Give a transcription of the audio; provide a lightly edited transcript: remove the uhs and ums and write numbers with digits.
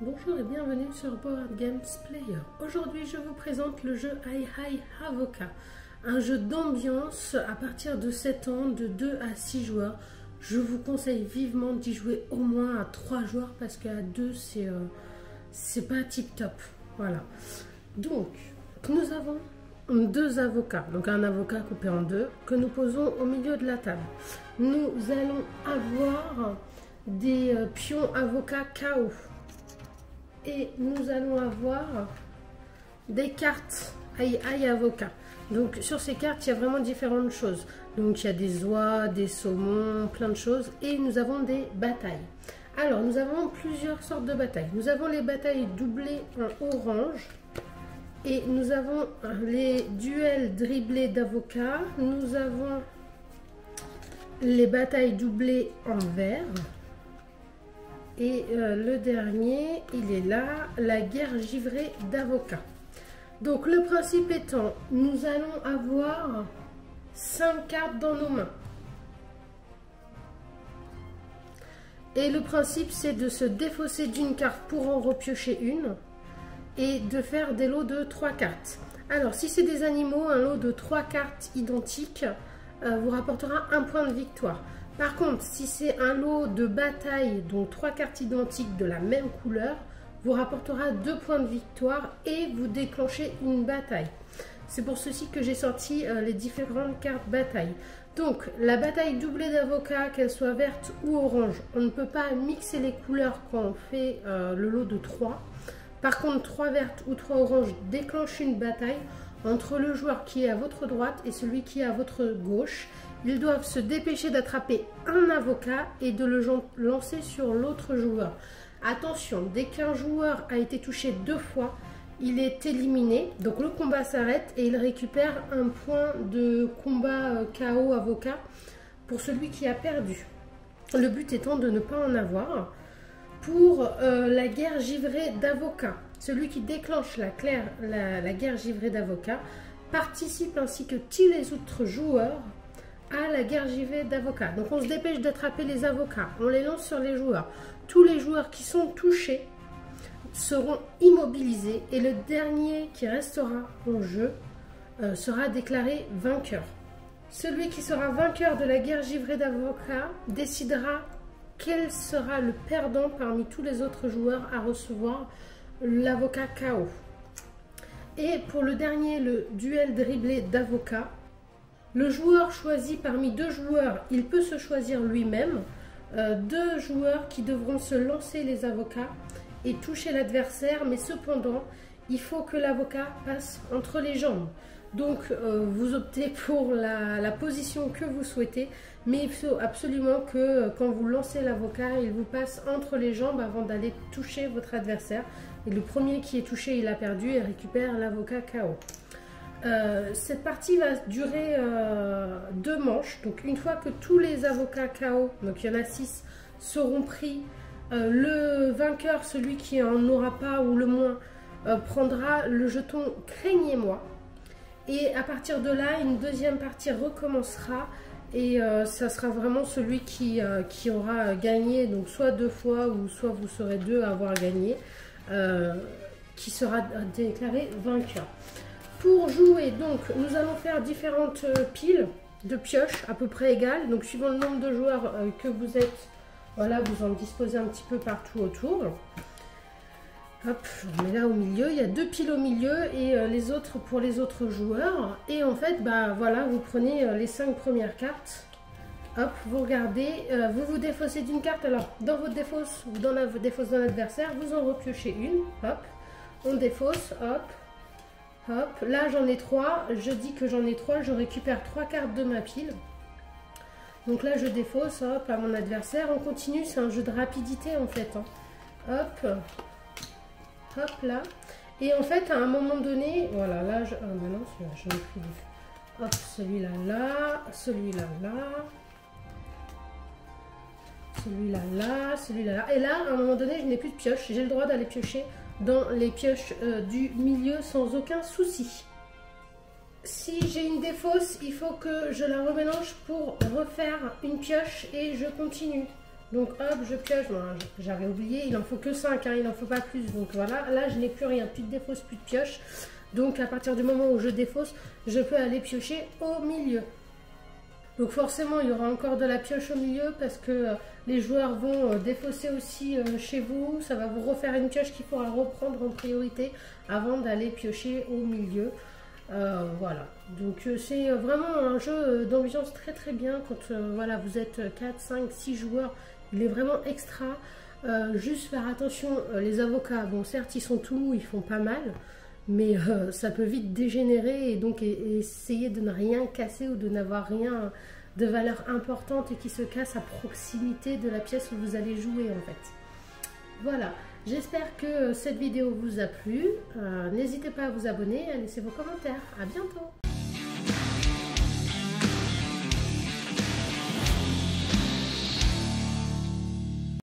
Bonjour et bienvenue sur Board Games Player. Aujourd'hui je vous présente le jeu Hai Hai Avoca, un jeu d'ambiance à partir de 7 ans, de 2 à 6 joueurs. Je vous conseille vivement d'y jouer au moins à 3 joueurs parce qu'à 2 c'est pas tip top. Voilà. Donc nous avons deux avocats, donc un avocat coupé en deux que nous posons au milieu de la table. Nous allons avoir des pions avocats KO. Et nous allons avoir des cartes Hai Hai Avoca. Donc sur ces cartes, il y a vraiment différentes choses. Donc il y a des oies, des saumons, plein de choses. Et nous avons des batailles. Alors nous avons plusieurs sortes de batailles. Nous avons les batailles doublées en orange. Et nous avons les duels dribblés d'avocats. Nous avons les batailles doublées en vert. Et le dernier, il est là, la guerre givrée d'avocats. Donc le principe étant, nous allons avoir 5 cartes dans nos mains. Et le principe, c'est de se défausser d'une carte pour en repiocher une et de faire des lots de 3 cartes. Alors si c'est des animaux, un lot de 3 cartes identiques vous rapportera 1 point de victoire. Par contre, si c'est un lot de bataille, donc 3 cartes identiques de la même couleur, vous rapportera 2 points de victoire et vous déclenchez une bataille. C'est pour ceci que j'ai sorti les différentes cartes bataille. Donc, la bataille doublée d'avocats, qu'elle soit verte ou orange, on ne peut pas mixer les couleurs quand on fait le lot de 3. Par contre, 3 vertes ou 3 oranges déclenchent une bataille entre le joueur qui est à votre droite et celui qui est à votre gauche. Ils doivent se dépêcher d'attraper un avocat et de le lancer sur l'autre joueur. Attention, dès qu'un joueur a été touché 2 fois, il est éliminé. Donc le combat s'arrête et il récupère un point de combat KO avocat pour celui qui a perdu. Le but étant de ne pas en avoir. Pour la guerre givrée d'avocats, celui qui déclenche la guerre givrée d'avocats participe ainsi que tous les autres joueurs à la guerre givrée d'avocats. Donc on se dépêche d'attraper les avocats, on les lance sur les joueurs. Tous les joueurs qui sont touchés seront immobilisés et le dernier qui restera en jeu sera déclaré vainqueur. Celui qui sera vainqueur de la guerre givrée d'avocats décidera quel sera le perdant parmi tous les autres joueurs à recevoir l'avocat KO. Et pour le dernier, le duel dribblé d'avocats, le joueur choisi parmi 2 joueurs, il peut se choisir lui-même. 2 joueurs qui devront se lancer les avocats et toucher l'adversaire, mais cependant, il faut que l'avocat passe entre les jambes. Donc, vous optez pour la position que vous souhaitez, mais il faut absolument que quand vous lancez l'avocat, il vous passe entre les jambes avant d'aller toucher votre adversaire. Et le premier qui est touché, il a perdu et récupère l'avocat KO. Cette partie va durer 2 manches. Donc une fois que tous les avocats KO, donc il y en a 6, seront pris, le vainqueur, celui qui en aura pas ou le moins, prendra le jeton craignez-moi. Et à partir de là, une deuxième partie recommencera et ça sera vraiment celui qui aura gagné, donc soit 2 fois ou soit vous serez 2 à avoir gagné, qui sera déclaré vainqueur. Pour jouer, donc, nous allons faire différentes piles de pioches à peu près égales. Donc, suivant le nombre de joueurs que vous êtes, voilà, vous en disposez un petit peu partout autour. Hop, on met là au milieu. Il y a 2 piles au milieu et les autres pour les autres joueurs. Et en fait, bah voilà, vous prenez les 5 premières cartes. Hop, vous regardez, vous vous défaussez d'une carte. Alors, dans votre défausse ou dans la défausse d'un adversaire, vous en repiochez une. Hop, on défausse, hop. Hop, là j'en ai 3, je dis que j'en ai 3, je récupère 3 cartes de ma pile. Donc là je défausse, hop, à mon adversaire. On continue, c'est un jeu de rapidité en fait. Hein. Hop, hop là. Et en fait à un moment donné, voilà, là, ah non, celui-là, j'en ai pris 2. Hop, celui-là là, celui-là là. Celui-là là, celui-là là. Et là, à un moment donné, je n'ai plus de pioche, j'ai le droit d'aller piocher dans les pioches du milieu sans aucun souci. Si j'ai une défausse, il faut que je la remélange pour refaire une pioche et je continue. Donc hop, je pioche. Bon, j'avais oublié, il en faut que 5, hein, il n'en faut pas plus. Donc voilà, là je n'ai plus rien, plus de défausse, plus de pioche. Donc à partir du moment où je défausse, je peux aller piocher au milieu. Donc forcément, il y aura encore de la pioche au milieu parce que les joueurs vont défausser aussi chez vous. Ça va vous refaire une pioche qu'il faudra reprendre en priorité avant d'aller piocher au milieu. Voilà, donc c'est vraiment un jeu d'ambiance très très bien quand voilà, vous êtes 4, 5, 6 joueurs. Il est vraiment extra. Juste faire attention, les avocats, bon certes ils sont tout mous, ils font pas mal. Mais ça peut vite dégénérer et donc essayer de ne rien casser ou de n'avoir rien de valeur importante et qui se casse à proximité de la pièce où vous allez jouer en fait. Voilà, j'espère que cette vidéo vous a plu. N'hésitez pas à vous abonner et à laisser vos commentaires. À bientôt!